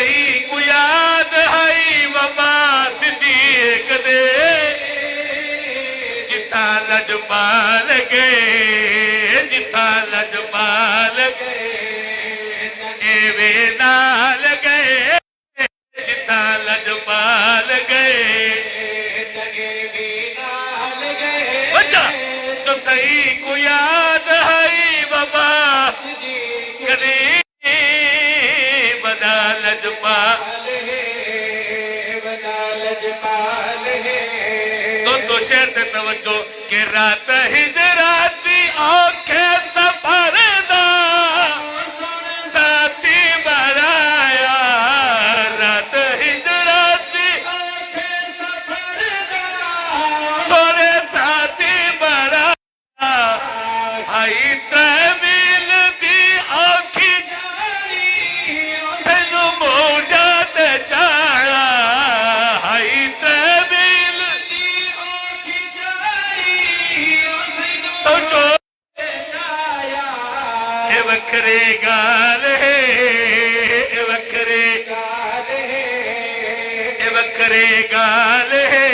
सही को याद है बाबा सिद्दीक दे जिथा लजपाल गए जिथा लजपाल गए एवे नाल गए जिथा लजपाल गए नाल गए बच्चा तो सही को याद है बाबा कदी बदा लजपाल है दोस्तों शेर से तवज्जो के रात हिजराती आंखें सफर दा साथी बनाया रात हिजराती आंखें सफर दा सोने साथी बनाया हाई त्रमील दी आंखी जारी सनु मोड़ा ते चाया हाई त्रमील दी आंखी जारी सोचो ए वखरे गाल है ए वखरे गाल है ए वखरे गाल है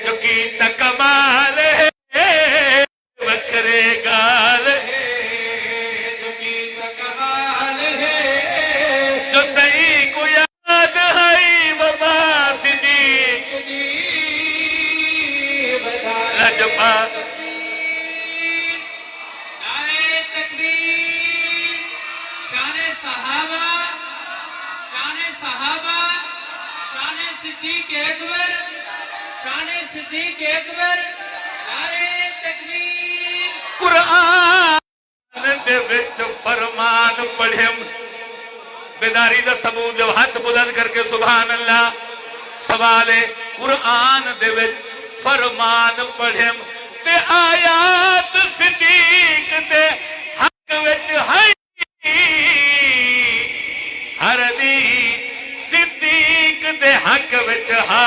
जो की कमाल है वखरे गाल है जो की कमाल है जो सही को याद है बाबा सिद्दीक लजपा नारे तकबीर शाने सहाबा शाने सिद्दीक अकबर नारे तकबीर कुरान दे विच फरमान पढ़ियम बेदारी दा सबूत जब हाथ बुलंद करके सुभान अल्लाह सवाल है कुरान दे विच फरमान पढ़ियम ते आयात सिद्दीक दे हक विच है हर दी सिद्दीक दे हक विच हा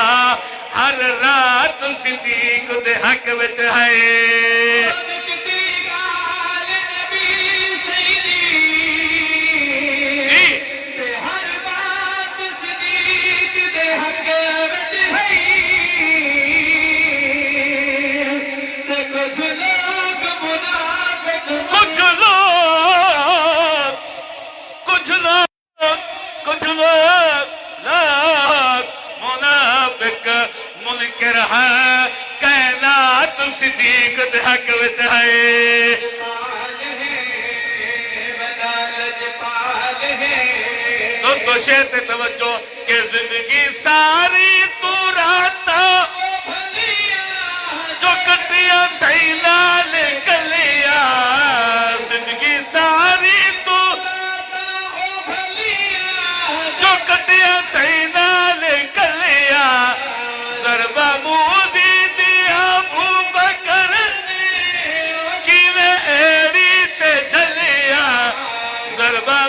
हर रात सिद्दीक दे हक विच है कुछ लोग मुनाफिक मुनकर है कायनात सिद्दीक दे हक विच है दोस्तों शेर से तवज्जो के जिंदगी सारी तू राता जो कटिया सही नाल कलिया जिंदगी सारी तू जो कटिया सही नाल कलिया सरबा मूजी दिया अबू बकर किवें एड़ी ते चलिया सरबा